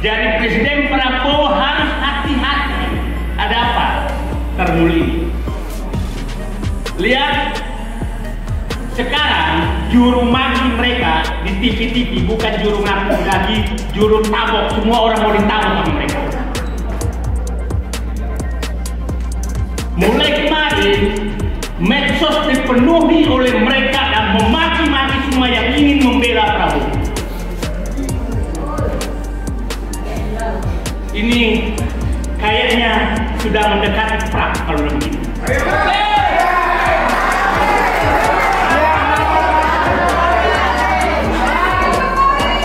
Jadi Presiden Prabowo harus hati-hati. Ada apa? Termuli. Lihat sekarang juru maki mereka di TV-TV bukan juru ngaku lagi, juru tabok. Semua orang mau ditabok sama mereka. Mulai kemarin medsos dipenuhi oleh mereka dan memaki-maki semua yang ingin membela Prabowo. Ini kayaknya sudah mendekati perang kalau begini.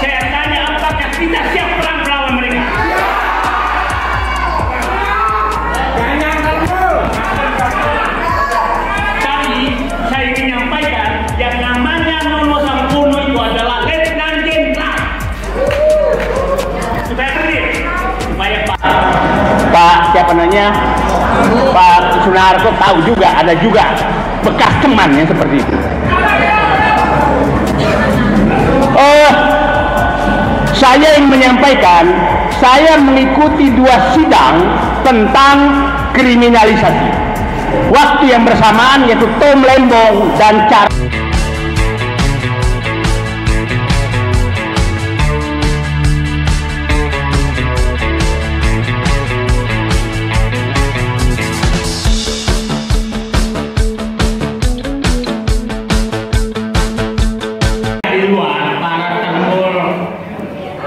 Saya tanya, apakah kita siap perang melawan mereka? Tapi saya ingin menyampaikan yang namanya Nono Sampono itu adalah Letnan Jenderal. Supaya clear, supaya Pak siapa namanya, Pak Sunarko tahu juga, ada juga bekas teman yang seperti itu. Saya ingin menyampaikan, saya mengikuti 2 sidang tentang kriminalisasi. Waktu yang bersamaan yaitu Tom Lembong dan cara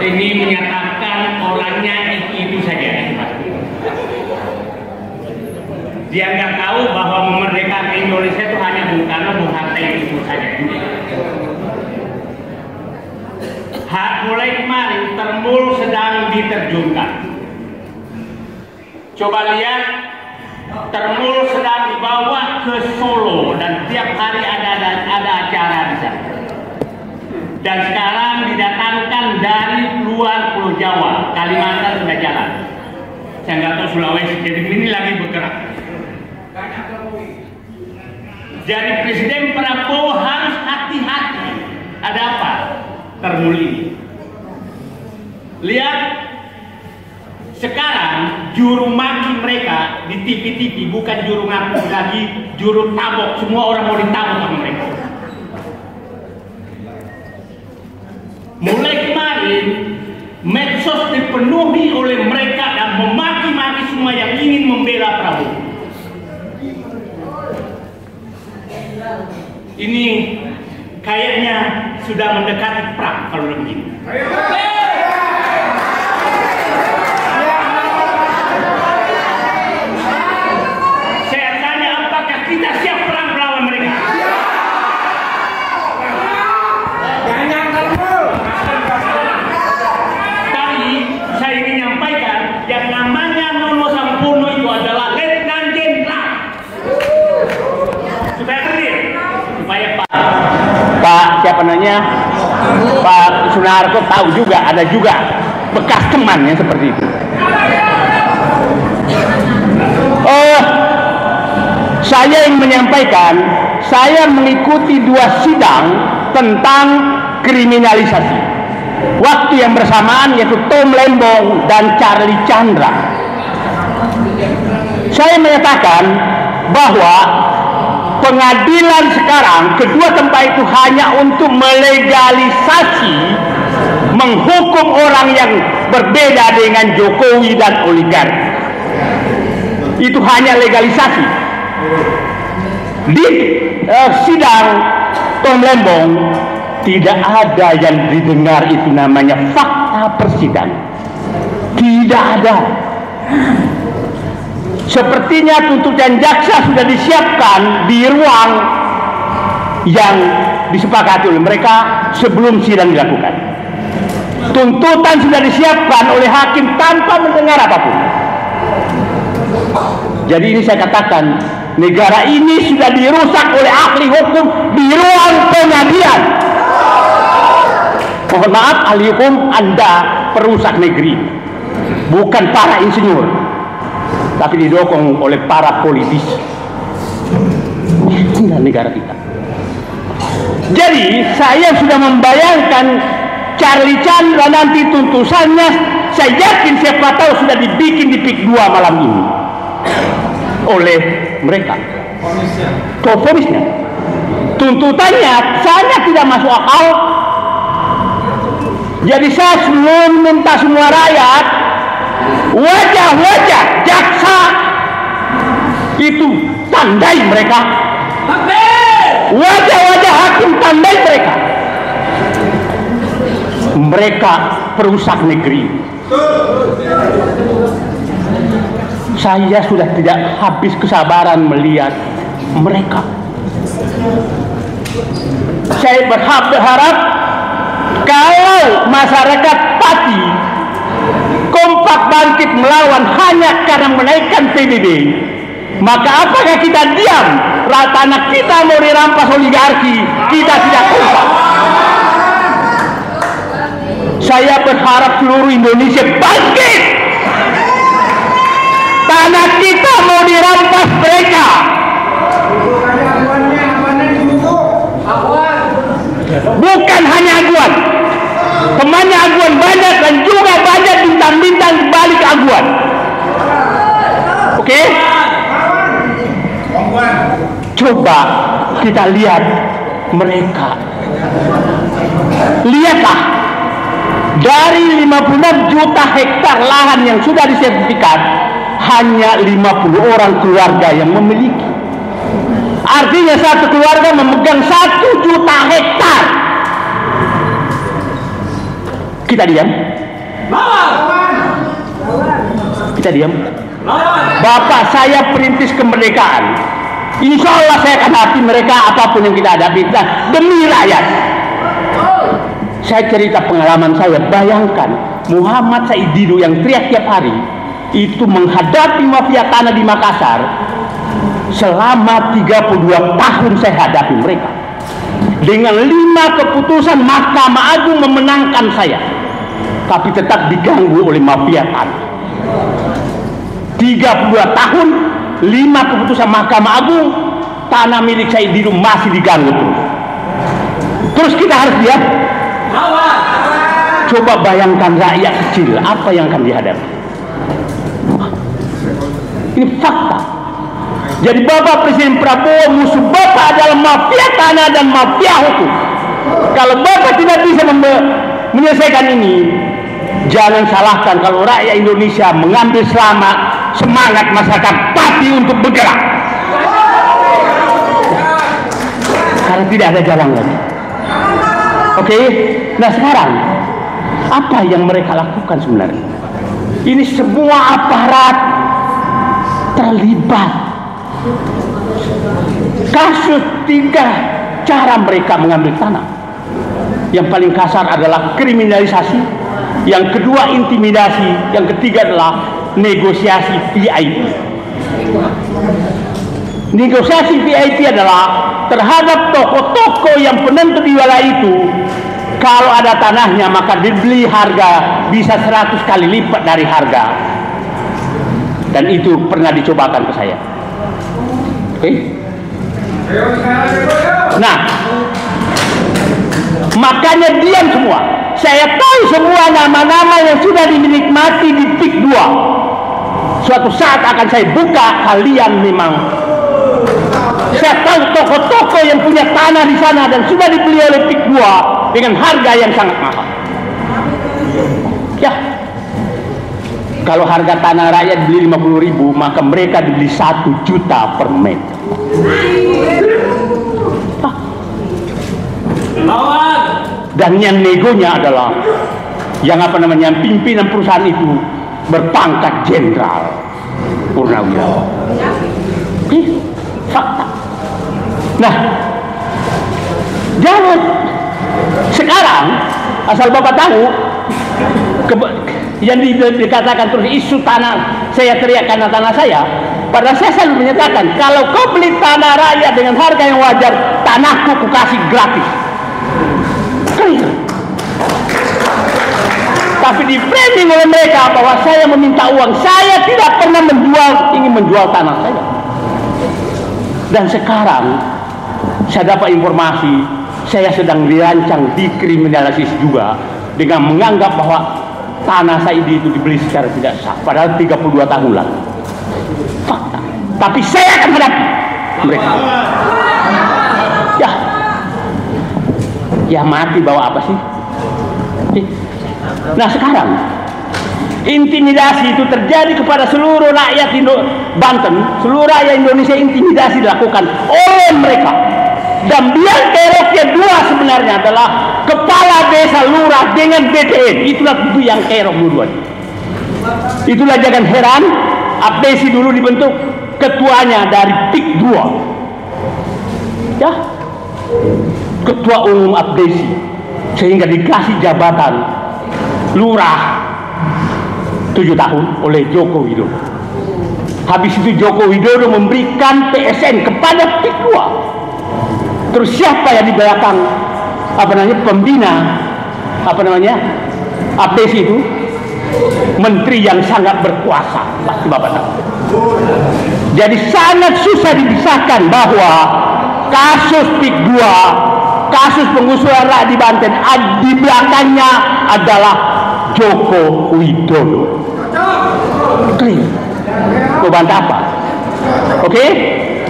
ini menyatakan orangnya itu saja. Dia nggak tahu bahwa memerdekakan Indonesia itu hanya Bung Karno, Bung Hatta itu saja. Mulai kemarin Termul sedang diterjunkan. Coba lihat, Termul sedang dibawa ke Solo dan tiap hari ada acara di sana. Dan sekarang didatangkan dari luar Pulau Jawa, Kalimantan sudah jalan. Saya nggak tahu Sulawesi, jadi ini lagi bergerak. Jadi Presiden Prabowo harus hati-hati. Ada apa? Termuli. Lihat sekarang juru maki mereka di TV-TV bukan juru ngaku lagi, juru tabok. Semua orang mau ditabok sama mereka. Mulai kemarin medsos dipenuhi oleh mereka dan memaki-maki semua yang ingin membela Prabowo. Ini kayaknya sudah mendekati perang kalau begini. Saya tanya, apakah kita siap perang melawan mereka? Saya ingin menyampaikan yang namanya Nono Sampono itu adalah Letnan Jenderal. Supaya clear, supaya Pak siapa namanya, Pak Sunarko tahu juga, ada juga bekas teman yang seperti itu. Saya ingin menyampaikan, saya mengikuti 2 sidang tentang kriminalisasi. Waktu yang bersamaan yaitu Tom Lembong dan Charlie Chandra. Saya menyatakan bahwa pengadilan sekarang kedua tempat itu hanya untuk melegalisasi, menghukum orang yang berbeda dengan Jokowi dan oligarki. Itu hanya legalisasi. Di sidang Tom Lembong tidak ada yang didengar itu namanya fakta persidangan. Tidak ada. Sepertinya tuntutan jaksa sudah disiapkan di ruang yang disepakati oleh mereka sebelum sidang dilakukan. Tuntutan sudah disiapkan oleh hakim tanpa mendengar apapun. Jadi ini saya katakan, negara ini sudah dirusak oleh ahli hukum di ruang pengadilan. Mohon maaf, ahli hukum Anda perusak negeri, bukan para insinyur, tapi didukung oleh para politisi. Inilah negara kita. Jadi saya sudah membayangkan Charlie Chandra nanti tuntusannya saya yakin siapa tahu sudah dibikin di PIK 2 malam ini oleh mereka. Fonisnya. Tuntutannya sangat tidak masuk akal. Jadi saya selalu minta semua rakyat, wajah-wajah jaksa itu tandai mereka, wajah-wajah hakim tandai mereka. Mereka perusak negeri. Saya sudah tidak habis kesabaran melihat mereka. Saya berharap kalau masyarakat Pati kompak bangkit melawan hanya karena menaikkan PBB, maka apakah kita diam? Tanah kita mau dirampas oligarki, kita tidak kompak. Saya berharap seluruh Indonesia bangkit. Tanah kita mau dirampas mereka. Bukan hanya Aguan, temannya Aguan banyak dan juga banyak bintang-bintang balik Aguan. Oke? Coba kita lihat mereka. Lihatlah, dari 56 juta hektar lahan yang sudah disertifikat, hanya 50 orang keluarga yang memiliki. Artinya satu keluarga memegang 1 juta hektar. Kita diam? Kita diam? Bapak, saya perintis kemerdekaan. Insya Allah saya akan hadapi mereka apapun yang kita hadapi demi rakyat. Saya cerita pengalaman saya. Bayangkan Muhammad Said Didu yang teriak tiap hari itu menghadapi mafia tanah di Makassar. Selama 32 tahun saya hadapi mereka. Dengan 5 keputusan Mahkamah Agung memenangkan saya, tapi tetap diganggu oleh mafia tanah. 32 tahun, 5 keputusan Mahkamah Agung, tanah milik Said Didu masih diganggu terus. Terus kita harus diam? Coba bayangkan rakyat kecil apa yang akan dihadapi. Ini fakta. Jadi Bapak Presiden Prabowo, musuh Bapak adalah mafia tanah dan mafia hukum. Kalau Bapak tidak bisa menyelesaikan ini, jangan salahkan kalau rakyat Indonesia mengambil semangat masyarakat Pati untuk bergerak. Karena tidak ada jalan lagi. Oke? Nah sekarang, apa yang mereka lakukan sebenarnya? Ini semua aparat terlibat. Kasus 3 cara mereka mengambil tanah. Yang paling kasar adalah kriminalisasi, yang kedua intimidasi, yang ketiga adalah negosiasi VIP. Negosiasi VIP adalah terhadap toko-toko yang penentu di wilayah itu, kalau ada tanahnya maka dibeli harga bisa 100 kali lipat dari harga. Dan itu pernah dicobakan ke saya. Oke? Nah, makanya diam semua. Saya tahu semua nama-nama yang sudah dinikmati di PIK 2. Suatu saat akan saya buka, kalian memang. Saya tahu toko-toko yang punya tanah di sana dan sudah dibeli oleh PIK 2 dengan harga yang sangat mahal. Ya. Kalau harga tanah rakyat beli 50.000, maka mereka dibeli 1 juta per meter. Dan yang negonya adalah yang pimpinan perusahaan itu berpangkat jenderal Purnawirawan. Fakta. Nah, jangan sekarang asal Bapak tahu yang dikatakan terus isu tanah, saya teriak karena tanah saya. Padahal saya selalu menyatakan, kalau kau beli tanah rakyat dengan harga yang wajar, tanahku ku kasih gratis. Clear. Tapi di framing oleh mereka bahwa saya meminta uang, saya tidak pernah ingin menjual tanah saya. Dan sekarang saya dapat informasi, saya sedang dirancang dikriminalisasi juga dengan menganggap bahwa tanah Saidi itu dibeli secara tidak sah, padahal 32 tahun lalu. Fakta. Tapi saya akan hadapi mereka. Ya mati bawa apa sih? Nah sekarang intimidasi itu terjadi kepada seluruh rakyat Banten, seluruh rakyat Indonesia. Intimidasi dilakukan oleh mereka. Dan biang keroknya dua sebenarnya adalah kepala desa lurah dengan BPN. Itulah biang kerok dua. Itulah jangan heran Abdesi dulu dibentuk ketuanya dari PIK 2. Ya, ketua umum Abdesi, sehingga dikasih jabatan lurah 7 tahun oleh Joko Widodo. Habis itu Joko Widodo memberikan PSN kepada PIK 2. Terus siapa yang di belakang pembina Abdesi itu? Menteri yang sangat berkuasa, pasti Bapak tahu. Jadi sangat susah dipisahkan bahwa kasus PIK 2, kasus penggusuran rakyat di Banten, di belakangnya adalah Joko Widodo. Clear. Mau bantah apa? Oke?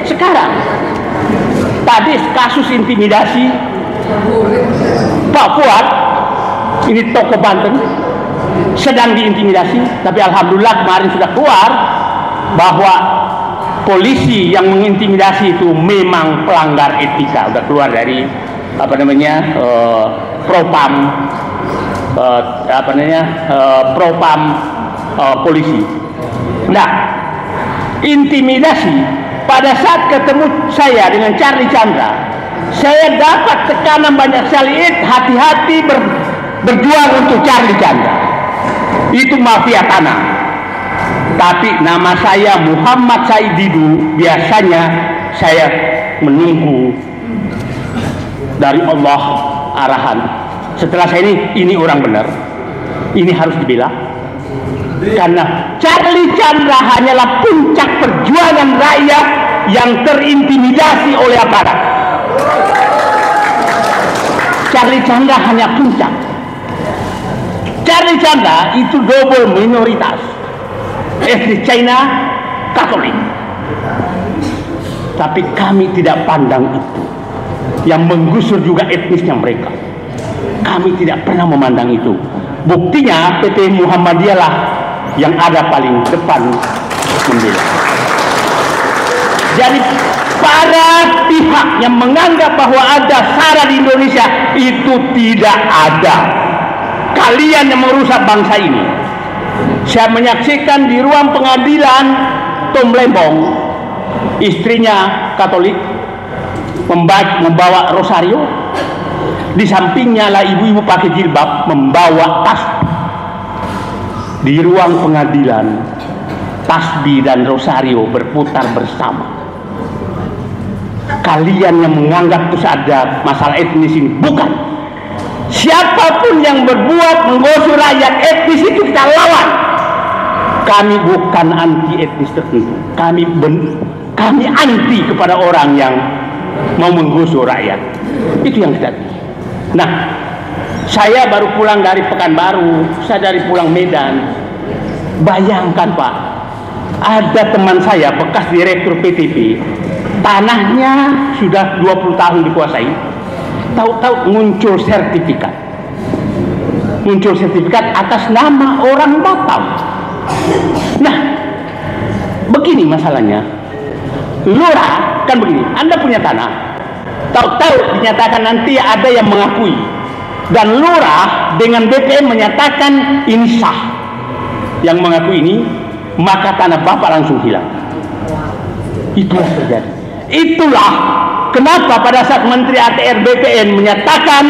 Sekarang tadi kasus intimidasi Pak Fuad, ini tokoh Banten, sedang diintimidasi. Tapi alhamdulillah kemarin sudah keluar bahwa polisi yang mengintimidasi itu memang pelanggar etika. Sudah keluar dari propam polisi. Nah, intimidasi pada saat ketemu saya dengan Charlie Chandra, saya dapat tekanan banyak sekali. Hati-hati berjuang untuk Charlie Chandra. Itu mafia tanah. Tapi nama saya Muhammad Said Didu, biasanya saya menunggu dari Allah arahan. Setelah saya ini orang benar, ini harus dibela. Karena Charlie Chandra hanyalah puncak perjuangan rakyat yang terintimidasi oleh aparat. Charlie Chandra hanya puncak. Charlie Chandra itu double minoritas, etnis China, Katolik. Tapi kami tidak pandang itu. Yang menggusur juga etnisnya mereka. Kami tidak pernah memandang itu. Buktinya PT Muhammadiyah lah yang ada paling depan membela. Jadi para pihak yang menganggap bahwa ada SARA di Indonesia itu tidak ada. Kalian yang merusak bangsa ini. Saya menyaksikan di ruang pengadilan Tom Lembong, istrinya Katolik, membawa rosario. Di sampingnya lah ibu-ibu pakai jilbab membawa tasbih. Di ruang pengadilan, tasbih dan rosario berputar bersama. Kalian yang menganggap itu ada masalah etnis ini, bukan. Siapapun yang berbuat menggosok rakyat etnis itu kita lawan. Kami bukan anti etnis tertentu. Kami anti kepada orang yang mau menggosok rakyat. Itu yang kita. Nah, saya baru pulang dari Pekanbaru, saya dari pulang Medan. Bayangkan Pak, ada teman saya bekas direktur PTP, tanahnya sudah 20 tahun dikuasai. Tahu-tahu muncul sertifikat atas nama orang Batam. Nah, begini masalahnya. Lurah kan begini, Anda punya tanah, tahu-tahu dinyatakan nanti ada yang mengakui, dan lurah dengan BPN menyatakan ini sah. Yang mengakui ini, maka tanah Bapak langsung hilang. Itulah terjadi. Itulah kenapa pada saat Menteri ATR BPN menyatakan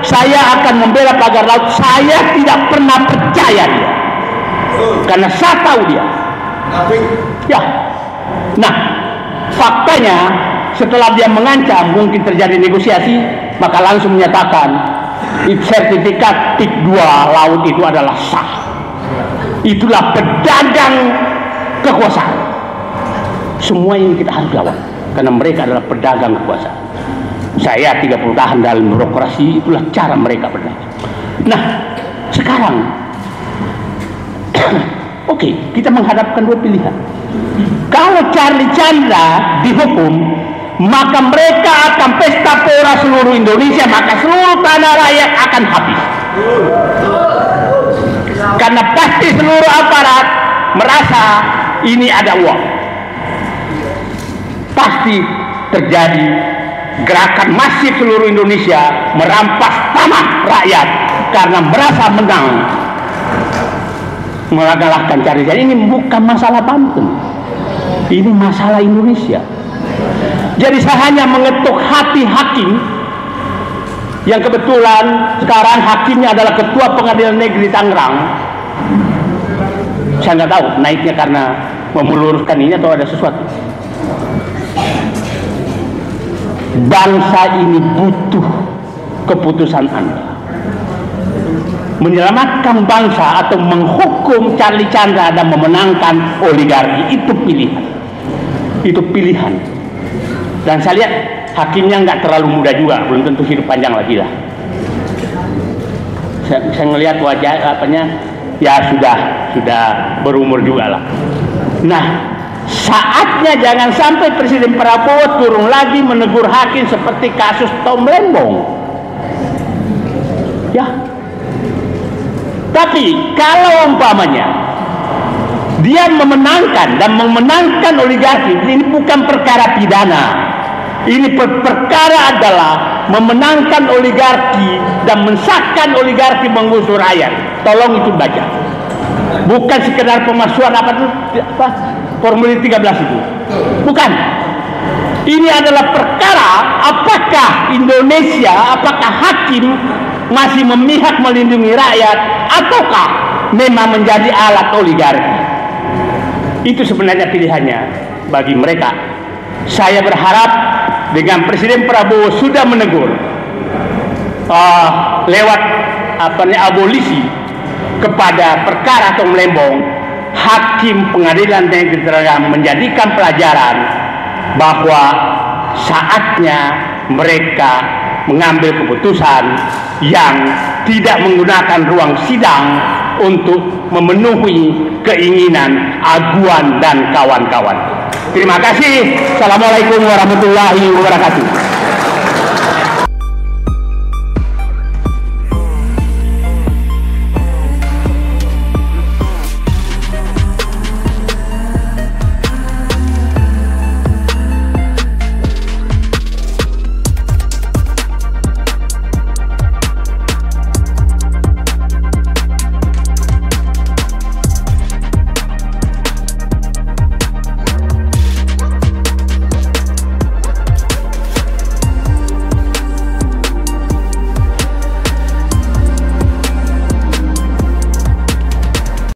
saya akan membela pagar laut, saya tidak pernah percaya dia. Karena saya tahu dia. Ya. Nah, faktanya setelah dia mengancam mungkin terjadi negosiasi, maka langsung menyatakan sertifikat PIK 2 laut itu adalah sah. Itulah pedagang kekuasaan. Semua ini kita harus lawan. Karena mereka adalah pedagang kekuasaan. Saya 30 tahun dalam birokrasi, itulah cara mereka berdagang. Nah, sekarang oke, kita menghadapkan dua pilihan. Kalau Charlie Chandra dihukum, maka mereka akan pesta pora seluruh Indonesia, maka seluruh tanah rakyat akan habis. Karena pasti seluruh aparat merasa ini ada uang. Pasti terjadi gerakan masif seluruh Indonesia merampas tanah rakyat karena merasa menang mengalahkan Charlie Chandra. Ini bukan masalah Banten, ini masalah Indonesia. Jadi saya hanya mengetuk hati hakim yang kebetulan sekarang hakimnya adalah Ketua Pengadilan Negeri Tangerang. Saya nggak tahu naiknya karena meluruskan ini atau ada sesuatu. Bangsa ini butuh keputusan Anda. Menyelamatkan bangsa atau menghukum Charlie Chandra dan memenangkan oligarki, itu pilihan. Itu pilihan. Dan saya lihat hakimnya nggak terlalu muda juga, belum tentu hidup panjang lagi lah. Saya ngelihat wajah apanya, ya sudah berumur juga lah. Nah, saatnya jangan sampai Presiden Prabowo turun lagi menegur hakim seperti kasus Tom Lembong. Ya. Tapi kalau umpamanya dia memenangkan oligarki, ini bukan perkara pidana. Ini perkara adalah memenangkan oligarki dan mensahkan oligarki menggusur rakyat. Tolong itu baca. Bukan sekedar pemalsuan formulir 13 itu. Bukan. Ini adalah perkara apakah Indonesia, apakah hakim masih memihak melindungi rakyat ataukah memang menjadi alat oligarki. Itu sebenarnya pilihannya bagi mereka. Saya berharap dengan Presiden Prabowo sudah menegur lewat abolisi kepada perkara Tom Lembong, hakim Pengadilan Negeri Tangerang menjadikan pelajaran bahwa saatnya mereka mengambil keputusan yang tidak menggunakan ruang sidang untuk memenuhi keinginan Aguan dan kawan-kawan. Terima kasih. Assalamualaikum warahmatullahi wabarakatuh.